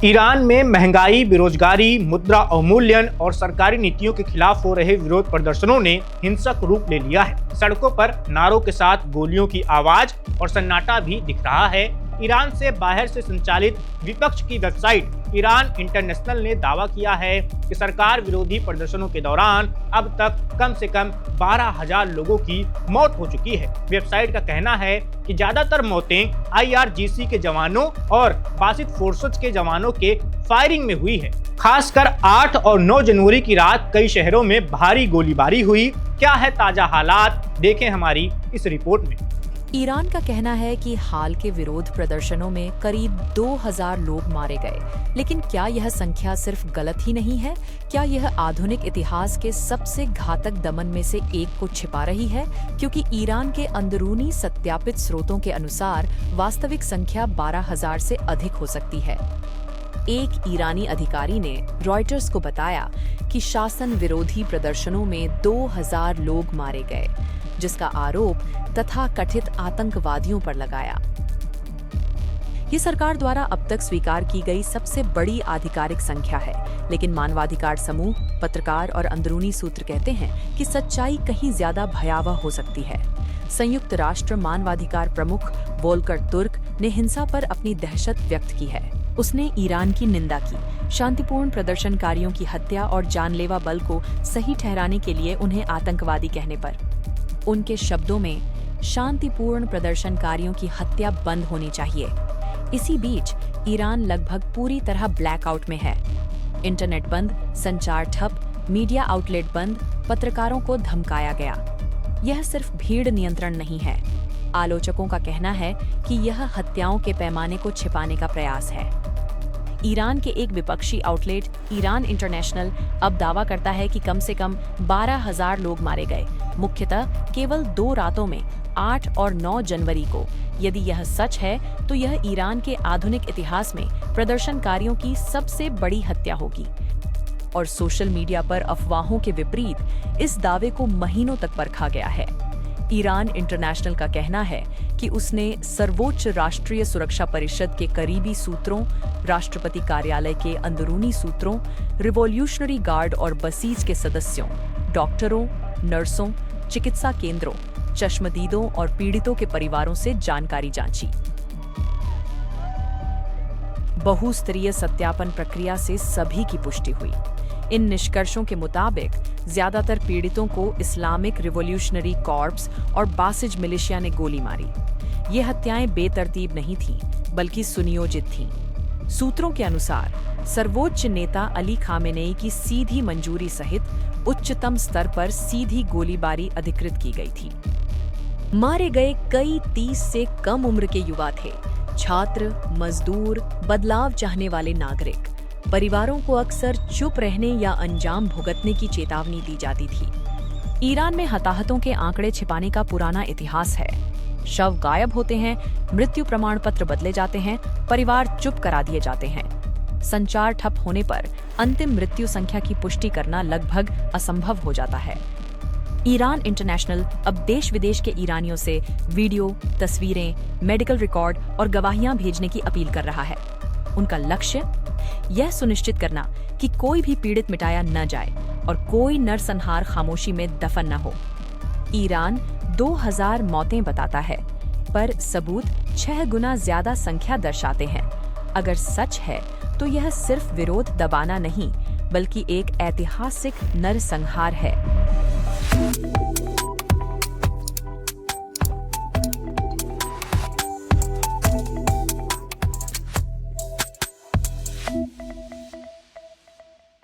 Iran में महंगाई, बेरोजगारी, मुद्रा अवमूल्यन और सरकारी नीतियों के खिलाफ हो रहे विरोध प्रदर्शनों ने हिंसक रूप ले लिया है। सड़कों पर नारों के साथ गोलियों की आवाज और सन्नाटा भी दिख रहा है। ईरान से बाहर से संचालित विपक्ष की वेबसाइट ईरान इंटरनेशनल ने दावा किया है कि सरकार विरोधी प्रदर्शनों के दौरान अब तक कम से कम 12,000 लोगों की मौत हो चुकी है। वेबसाइट का कहना है कि ज्यादातर मौतें IRGC के जवानों और बासित फोर्सेस के जवानों के फायरिंग में हुई है। खासकर 8 और 9 जनवरी की रात कई शहरों में भारी गोलीबारी हुई। क्या है ताजा हालात, देखें हमारी इस रिपोर्ट में। ईरान का कहना है कि हाल के विरोध प्रदर्शनों में करीब 2,000 लोग मारे गए, लेकिन क्या यह संख्या सिर्फ गलत ही नहीं है? क्या यह आधुनिक इतिहास के सबसे घातक दमन में से एक को छिपा रही है? क्योंकि ईरान के अंदरूनी सत्यापित स्रोतों के अनुसार वास्तविक संख्या 12,000 से अधिक हो सकती है। एक ईरानी अधिकारी ने रॉयटर्स को बताया कि शासन विरोधी प्रदर्शनों में 2,000 लोग मारे गए, जिसका आरोप तथा कथित आतंकवादियों पर लगाया। ये सरकार द्वारा अब तक स्वीकार की गई सबसे बड़ी आधिकारिक संख्या है, लेकिन मानवाधिकार समूह, पत्रकार और अंदरूनी सूत्र कहते हैं कि सच्चाई कहीं ज्यादा भयावह हो सकती है। संयुक्त राष्ट्र मानवाधिकार प्रमुख वोल्कर तुर्क ने हिंसा पर अपनी दहशत व्यक्त की है। उसने ईरान की निंदा की, शांतिपूर्ण प्रदर्शनकारियों की हत्या और जानलेवा बल को सही ठहराने के लिए उन्हें आतंकवादी कहने पर। उनके शब्दों में, शांतिपूर्ण प्रदर्शनकारियों की हत्या बंद होनी चाहिए। इसी बीच ईरान लगभग पूरी तरह ब्लैकआउट में है। इंटरनेट बंद, संचार ठप, मीडिया आउटलेट बंद, पत्रकारों को धमकाया गया। यह सिर्फ भीड़ नियंत्रण नहीं है। आलोचकों का कहना है कि यह हत्याओं के पैमाने को छिपाने का प्रयास है। ईरान के एक विपक्षी आउटलेट ईरान इंटरनेशनल अब दावा करता है कि कम से कम 12,000 लोग मारे गए, मुख्यतः केवल 2 रातों में, 8 और 9 जनवरी को। यदि यह सच है तो यह ईरान के आधुनिक इतिहास में प्रदर्शनकारियों की सबसे बड़ी हत्या होगी। और सोशल मीडिया पर अफवाहों के विपरीत इस दावे को महीनों तक परखा गया है। ईरान इंटरनेशनल का कहना है कि उसने सर्वोच्च राष्ट्रीय सुरक्षा परिषद के करीबी सूत्रों, राष्ट्रपति कार्यालय के अंदरूनी सूत्रों, रिवॉल्यूशनरी गार्ड और बसीज के सदस्यों, डॉक्टरों, नर्सों, चिकित्सा केंद्रों, चश्मदीदों और पीड़ितों के परिवारों से जानकारी जांची। बहुस्तरीय सत्यापन प्रक्रिया से सभी की पुष्टि हुई। इन निष्कर्षों के मुताबिक ज्यादातर पीड़ितों को इस्लामिक रिवॉल्यूशनरी कॉर्प्स और बासिज मिलिशिया ने गोली मारी। ये हत्याएं बेतरतीब नहीं थीं, बल्कि सुनियोजित थीं। सूत्रों के अनुसार सर्वोच्च नेता अली खामेनेई की सीधी मंजूरी सहित उच्चतम स्तर पर सीधी गोलीबारी अधिकृत की गई थी। मारे गए कई 30 से कम उम्र के युवा थे, छात्र, मजदूर, बदलाव चाहने वाले नागरिक। परिवारों को अक्सर चुप रहने या अंजाम भुगतने की चेतावनी दी जाती थी। ईरान में हताहतों के आंकड़े छिपाने का पुराना इतिहास है। शव गायब होते हैं, मृत्यु प्रमाण पत्र बदले जाते हैं, परिवार चुप करा दिए जाते हैं। संचार ठप होने पर अंतिम मृत्यु संख्या की पुष्टि करना लगभग असंभव हो जाता है। ईरान इंटरनेशनल अब देश विदेश के ईरानियों से वीडियो, तस्वीरें, मेडिकल रिकॉर्ड और गवाहियां भेजने की अपील कर रहा है। उनका लक्ष्य यह सुनिश्चित करना कि कोई भी पीड़ित मिटाया न जाए और कोई नरसंहार खामोशी में दफन न हो। ईरान 2,000 मौतें बताता है, पर सबूत 6 गुना ज्यादा संख्या दर्शाते हैं। अगर सच है तो यह सिर्फ विरोध दबाना नहीं, बल्कि एक ऐतिहासिक नरसंहार है।